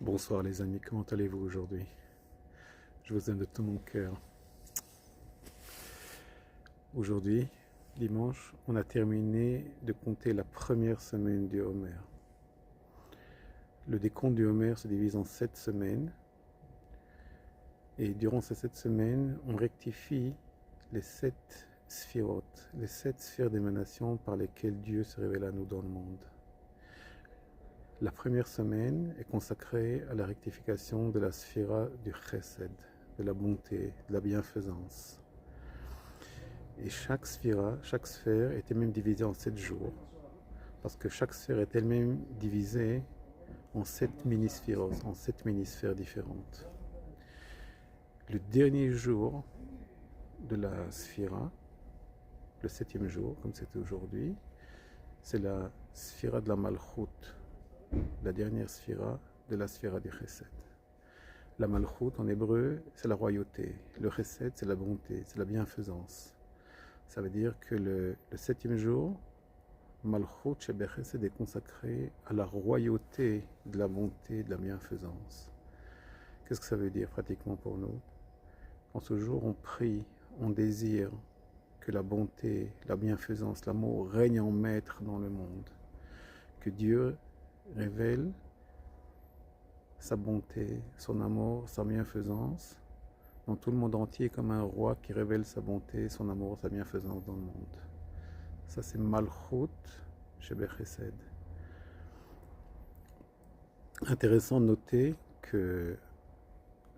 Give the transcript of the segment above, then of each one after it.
Bonsoir les amis, comment allez-vous aujourd'hui? Je vous aime de tout mon cœur. Aujourd'hui, dimanche, on a terminé de compter la première semaine du Homer. Le décompte du Homer se divise en 7 semaines. Et durant ces 7 semaines, on rectifie les 7 sphirotes, les 7 sphères d'émanation par lesquelles Dieu se révèle à nous dans le monde. La première semaine est consacrée à la rectification de la sphira du chesed, de la bonté, de la bienfaisance. Et chaque sphère était même divisée en 7 jours, parce que chaque sphère est elle-même divisée en 7 mini-sphiros, en 7 mini-sphères différentes. Le dernier jour de la sphira, le 7e jour, comme c'était aujourd'hui, c'est la sphira de la malchut, la dernière sphira de la sphira du chesed. La malchut en hébreu, c'est la royauté. Le chesed, c'est la bonté, c'est la bienfaisance. Ça veut dire que le 7e jour, Malchut Shebechesed est consacré à la royauté de la bonté, de la bienfaisance. Qu'est-ce que ça veut dire pratiquement pour nous? En ce jour, on prie, on désire que la bonté, la bienfaisance, l'amour règne en maître dans le monde. Que Dieu révèle sa bonté, son amour, sa bienfaisance dans tout le monde entier comme un roi qui révèle sa bonté, son amour, sa bienfaisance dans le monde. Ça c'est Malchut Shebechesed. Intéressant de noter que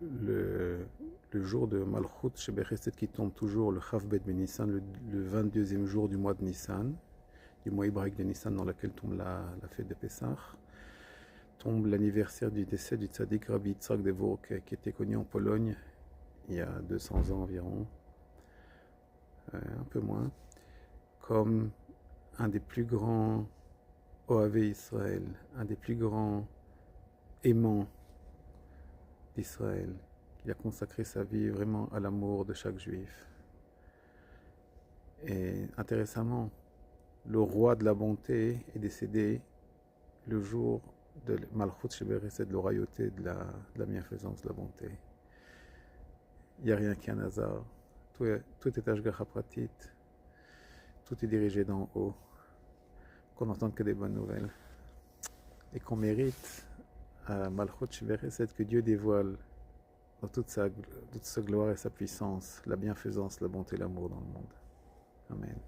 le jour de Malchut Shebechesed qui tombe toujours le Chav Bet Nissan, le 22e jour du mois de Nissan, du mois hébraïque de Nissan dans lequel tombe la fête de Pessah, tombe l'anniversaire du décès du tzaddik Rabbi Yitzhak de Wurk, qui était connu en Pologne il y a 200 ans environ, un peu moins, comme un des plus grands Ohavé Israël, un des plus grands aimants d'Israël, qui a consacré sa vie vraiment à l'amour de chaque juif. Et intéressamment, le roi de la bonté est décédé le jour de Malchut Shebechesed, de la royauté, de la bienfaisance, de la bonté. Il n'y a rien qui est un hasard. Tout est Ashgacha Pratit. Tout est dirigé d'en haut. Qu'on n'entende que des bonnes nouvelles. Et qu'on mérite à Malchut Shebechesed que Dieu dévoile dans toute sa gloire et sa puissance, la bienfaisance, la bonté, l'amour dans le monde. Amen.